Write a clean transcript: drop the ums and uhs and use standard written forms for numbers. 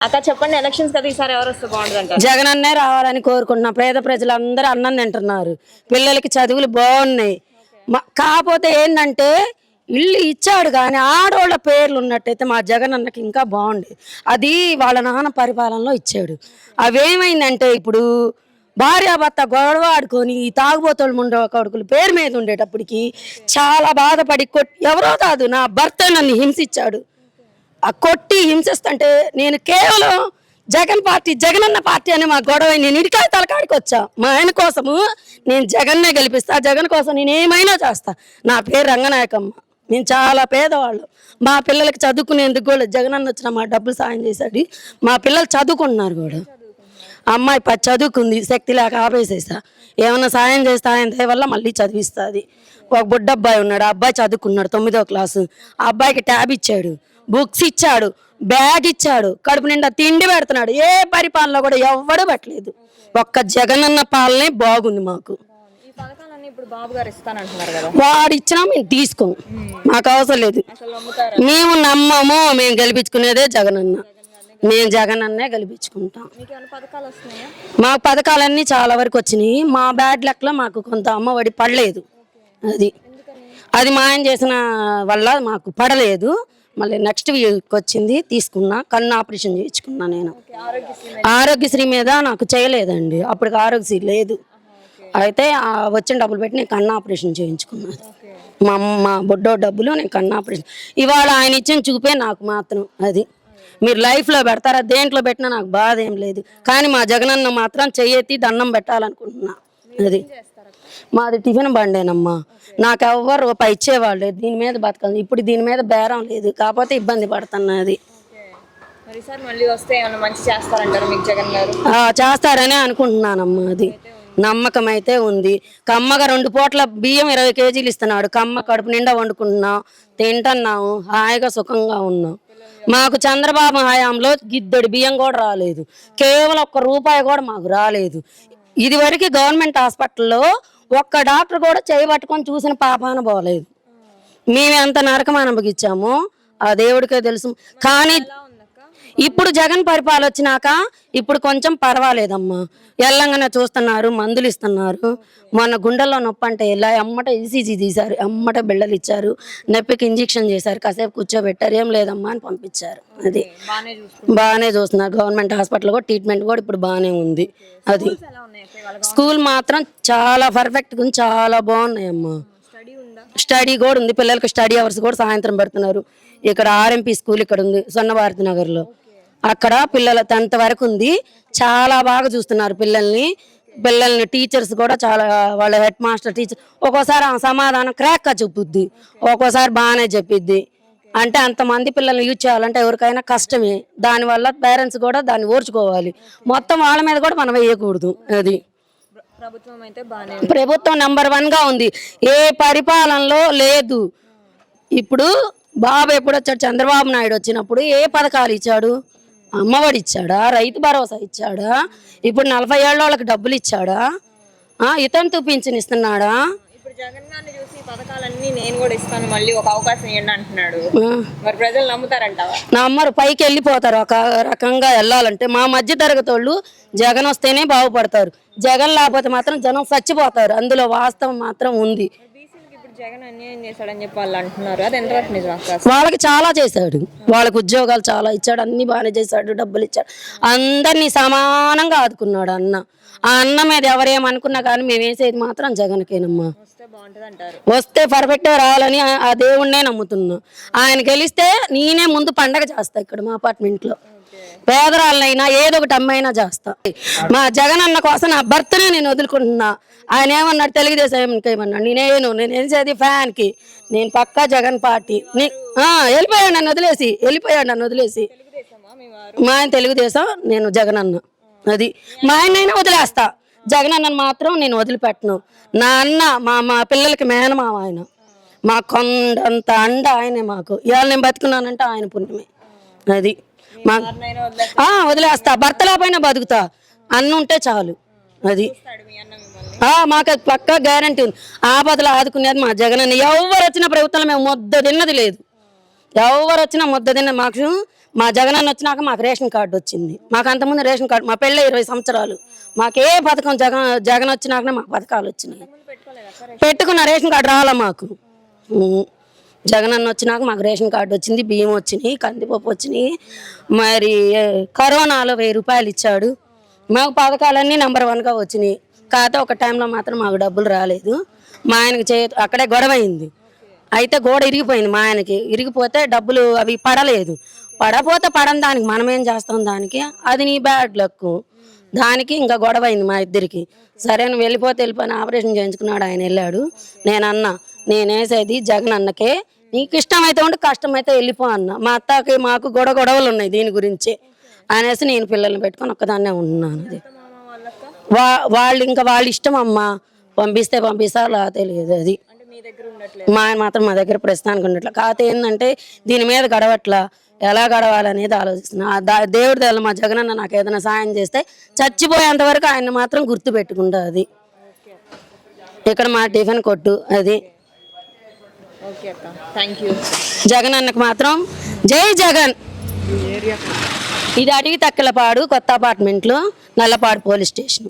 అక్క చెప్పండి, ఎలక్షన్స్ కదా ఈసారి ఎవరు వస్తే బాగుంటుంది? జగన్ అన్నే రావాలని కోరుకుంటున్నా. పేద ప్రజలందరూ అన్నం తింటున్నారు, పిల్లలకి చదువులు బాగున్నాయి. కాకపోతే ఏంటంటే ఇల్లు ఇచ్చాడు కానీ ఆడోళ్ళ పేర్లు ఉన్నట్టయితే మా జగన్ అన్నకి ఇంకా బాగుండేది. అది వాళ్ళ నాన్న పరిపాలనలో ఇచ్చాడు. అవేమైందంటే ఇప్పుడు భార్యాభర్త గొడవ ఆడుకొని ఈ తాగుబోతోళ్ళు ముండ కొడుకులు పేరు మీద ఉండేటప్పటికి చాలా బాధపడి ఎవరో కాదు నా భర్త నన్ను హింసించాడు. ఆ కొట్టి హింసిస్తుంటే నేను కేవలం జగనన్న పార్టీ అని మా గొడవ నేను ఇడికాయ తలకాడికి వచ్చా. మా ఆయన కోసము నేను జగన్నే గెలిపిస్తా, జగన్ కోసం నేను ఏమైనా చేస్తా. నా పేరు రంగనాయకమ్మ. నేను చాలా పేదవాళ్ళు. మా పిల్లలకి చదువుకునేందుకు కూడా జగనన్న వచ్చిన మా డబ్బులు సాయం చేశాడు. మా పిల్లలు చదువుకుంటున్నారు కూడా. అమ్మాయి చదువుకుంది, శక్తి లేక ఆపేసేసా. ఏమన్నా సాయం చేస్తే ఆయన దయ వల్ల మళ్ళీ చదివిస్తుంది. ఒక బుడ్డ అబ్బాయి ఉన్నాడు, ఆ అబ్బాయి చదువుకున్నాడు 9వ క్లాసు. ఆ అబ్బాయికి ట్యాబ్ ఇచ్చాడు, బుక్స్ ఇచ్చాడు, బ్యాగ్ ఇచ్చాడు, కడుపు నిండా తిండి పెడుతున్నాడు. ఏ పరిపాలన కూడా ఎవ్వడూ పెట్టలేదు. ఒక్క జగనన్న పాలనే బాగుంది మాకు. వాడు ఇచ్చినా మేము తీసుకోము, మాకు అవసరం లేదు. మేము నమ్మము, మేము గెలిపించుకునేదే జగనన్న. మేము జగనన్నే గెలిపించుకుంటాం. మాకు పథకాలన్నీ చాలా వరకు వచ్చినాయి. మా బ్యాడ్ లెక్కలో మాకు కొంత అమ్మఒడి పడలేదు. అది మా ఆయన చేసిన వల్ల మాకు పడలేదు. మళ్ళీ నెక్స్ట్ వీక్ వచ్చింది, తీసుకున్నా. కన్ను ఆపరేషన్ చేయించుకున్నా నేను. ఆరోగ్యశ్రీ మీద నాకు చేయలేదండి, అప్పటికి ఆరోగ్యశ్రీ లేదు. అయితే వచ్చిన డబ్బులు పెట్టి నేను కన్ను ఆపరేషన్ చేయించుకున్నాను. మా బొడ్డో డబ్బులు నేను కన్ను ఆపరేషన్. ఇవాళ ఆయన ఇచ్చిన చూపే నాకు మాత్రం అది. మీరు లైఫ్లో పెడతారా, దేంట్లో పెట్టినా నాకు బాధ ఏం లేదు. కానీ మా జగనన్న మాత్రం చెయ్యెత్తి దండం పెట్టాలనుకుంటున్నా. అది మాది టిఫిన్ బండేనమ్మా. నాకు ఎవ్వరు రూపాయి ఇచ్చేవాళ్ళు లేదు. దీని మీద బతకాలి. ఇప్పుడు దీని మీద బేరం లేదు, కాకపోతే ఇబ్బంది పడుతున్నది. చేస్తారనే అనుకుంటున్నానమ్మా. అది నమ్మకం అయితే ఉంది. కమ్మగా 2 పూట్ల బియ్యం 20 కేజీలు ఇస్తున్నాడు. కమ్మ కడుపు నిండా వండుకుంటున్నాం, తింటున్నాము, హాయిగా సుఖంగా ఉన్నాం. మాకు చంద్రబాబు హయాంలో గిద్దెడు బియ్యం కూడా రాలేదు, కేవలం 1 రూపాయి కూడా మాకు రాలేదు. ఇది వరకు గవర్నమెంట్ హాస్పిటల్లో ఒక్క డాక్టర్ కూడా చేయబట్టుకొని చూసిన పాపాన పోలేదు. మేము ఎంత నరకం అనుభవించామో ఆ దేవుడికే తెలుసు. కానీ ఇప్పుడు జగన్ పరిపాలన వచ్చినాక ఇప్పుడు కొంచెం పర్వాలేదమ్మా. ఎల్లంగానే చూస్తున్నారు, మందులు ఇస్తున్నారు. మొన్న గుండెల్లో నొప్పి అంటే ఇలా అమ్మట ఈసీజీ తీశారు, అమ్మట బిళ్ళలు ఇచ్చారు, నొప్పికి ఇంజక్షన్ చేశారు, కాసేపు కూర్చోబెట్టారు, ఏం లేదమ్మా అని పంపించారు. అది బాగానే చూస్తున్నారు. గవర్నమెంట్ హాస్పిటల్ కూడా ట్రీట్మెంట్ కూడా ఇప్పుడు బాగానే ఉంది. అది స్కూల్ మాత్రం చాలా పర్ఫెక్ట్గా ఉంది, చాలా బాగున్నాయమ్మా. స్టడీ కూడా ఉంది, పిల్లలకి స్టడీ అవర్స్ కూడా సాయంత్రం పెడుతున్నారు. ఇక్కడ ఆర్ఎంపీ స్కూల్ ఇక్కడ ఉంది సొన్నభారతి నగర్లో. అక్కడ పిల్లల 10th వరకు ఉంది. చాలా బాగా చూస్తున్నారు పిల్లల్ని. టీచర్స్ కూడా చాలా, వాళ్ళ హెడ్ మాస్టర్ టీచర్ ఒక్కోసారి సమాధానం క్రాక్గా చెప్పుద్ది, ఒక్కోసారి బాగానే చెప్పిద్ది. అంటే అంతమంది పిల్లల్ని యూజ్ చేయాలంటే ఎవరికైనా కష్టమే. దానివల్ల పేరెంట్స్ కూడా దాన్ని ఓర్చుకోవాలి. మొత్తం వాళ్ళ మీద కూడా మనం వేయకూడదు. అది ప్రభుత్వం నెంబర్ 1గా ఉంది, ఏ పరిపాలనలో లేదు. ఇప్పుడు బాబు ఎప్పుడు వచ్చాడు, చంద్రబాబు నాయుడు వచ్చినప్పుడు ఏ పథకాలు ఇచ్చాడు? అమ్మఒడి ఇచ్చాడా? రైతు భరోసా ఇచ్చాడా? ఇప్పుడు 40 ఏళ్ళ వాళ్ళకి డబ్బులు ఇచ్చాడా? ఇతను పింఛన్ ఇస్తున్నాడా? ఇప్పుడు జగన్ గారిని చూసి పథకాలన్నీ నేను కూడా ఇస్తాను, మళ్ళీ ఒక అవకాశం ఇవ్వండి అంటున్నాడు. మరి ప్రజలు నమ్ముతారంటావా? నమ్మరు, పైకి వెళ్ళిపోతారు. ఒక రకంగా వెళ్ళాలంటే మా మధ్య తరగతి వాళ్ళు జగన్ వస్తేనే బాగుపడతారు, జగన్ లేకపోతే మాత్రం జనం చచ్చిపోతారు. అందులో వాస్తవం మాత్రం ఉంది. జగన్ అన్యాయం చేశాడని చెప్పి వాళ్ళు అంటున్నారు, అది ఎంతవరకు నిజం? వాళ్ళకి చాలా చేశాడు, వాళ్ళకి ఉద్యోగాలు చాలా ఇచ్చాడు, అన్ని బాగానే చేశాడు, డబ్బులు ఇచ్చాడు, అందరినీ సమానంగా ఆదుకున్నాడు అన్న. ఆ అన్న మీద ఎవరేమనుకున్నా కానీ మేము వేసేది మాత్రం జగన్కేనమ్మా. వస్తే పర్ఫెక్ట్గా రావాలని ఆ దేవుణ్ణే నమ్ముతున్నా. ఆయన గెలిస్తే నేనే ముందు పండగ చేస్తా ఇక్కడ మా అపార్ట్మెంట్లో. పేదరాళ్ళనైనా ఏదో ఒకటి అమ్మైనా చేస్తా. మా జగన్ అన్న కోసం నా భర్తనే నేను వదులుకుంటున్నా. ఆయన ఏమన్నాడు, తెలుగుదేశం ఏమన్నాడు, నేను వేసేది ఫ్యాన్కి, నేను పక్కా జగన్ పార్టీ. వెళ్ళిపోయాడు నన్ను వదిలేసి. మా ఆయన తెలుగుదేశం, నేను జగన్ అన్న. అది మా ఆయనైనా వదిలేస్తా, జగన్ అన్నను మాత్రం నేను వదిలిపెట్టను. నా అన్న మా పిల్లలకి మేనమామ ఆయన. మా కొండంత అండ ఆయనే మాకు. ఇవాళ నేను బతుకున్నానంటే ఆయన పుణ్యమే. అది వదిలేస్తా, భర్తల పైన బతుకుతా, అన్న ఉంటే చాలు. అది మాకు పక్కా గ్యారంటీ ఉంది. ఆపదలు ఆదుకునేది మా జగన్ అన్న. ఎవరు వచ్చిన ప్రభుత్వంలో మేము ముద్ద తిన్నది లేదు. ఎవరు వచ్చినా ముద్ద తిన్న. మాకు మా జగనన్న వచ్చినాక మాకు రేషన్ కార్డు వచ్చింది. మాకు అంతకుముందు రేషన్ కార్డు, మా పెళ్ళి 20 సంవత్సరాలు, మాకే పథకం జగన్ వచ్చినాకనే మాకు పథకాలు వచ్చినాయి. పెట్టుకున్న రేషన్ కార్డు రావాలా మాకు. జగనన్న వచ్చినాక మాకు రేషన్ కార్డు వచ్చింది, బియ్యం వచ్చినాయి, కందిపప్పు వచ్చినాయి. మరి కరోనాలో 1000 రూపాయలు ఇచ్చాడు. మాకు పథకాలన్నీ నెంబర్ 1గా వచ్చినాయి. కాకపోతే ఒక టైంలో మాత్రం మాకు డబ్బులు రాలేదు. మా ఆయనకి అక్కడే గొడవ అయింది. అయితే గోడ ఇరిగిపోయింది. మా ఆయనకి ఇరిగిపోతే డబ్బులు అవి పడలేదు. పడపోతే పడని దానికి మనం ఏం చేస్తాం దానికి, అది నీ బ్యాడ్ లక్. దానికి ఇంకా గొడవ అయింది మా ఇద్దరికి. సరే నువ్వు వెళ్ళిపోయిన ఆపరేషన్ చేయించుకున్నాడు ఆయన, వెళ్ళాడు. నేనన్నా నేనేసేది జగన్ అన్నకే, నీకు ఇష్టమైతే ఉంటే కష్టమైతే వెళ్ళిపో అన్న. మా అత్తకి మాకు గొడవలు ఉన్నాయి దీని గురించి అనేసి నేను పిల్లల్ని పెట్టుకొని ఒక్కదాన్నే ఉన్నాను. అది వాళ్ళు ఇంకా వాళ్ళ ఇష్టం అమ్మా, పంపిస్తే పంపిస్తారు లేకపోతే లేదు. అది మా ఆయన మాత్రం మా దగ్గర ప్రస్తుతానికి ఉండట్లా. కాకపోతే ఏంటంటే దీని మీద గడవట్లా, ఎలా గడవాలనేది ఆలోచిస్తున్నా. దేవుడి దయ మా జగనన్న నాకు ఏదైనా సాయం చేస్తే చచ్చిపోయేంత వరకు ఆయన మాత్రం గుర్తు పెట్టుకుంటా. అది ఇక్కడ మా టిఫిన్ కొట్టు. అది జగనన్నకు మాత్రం జై జగన్. ఇది అడవి తక్కలపాడు కొత్త అపార్ట్మెంట్లు, నల్లపాడు పోలీస్ స్టేషన్.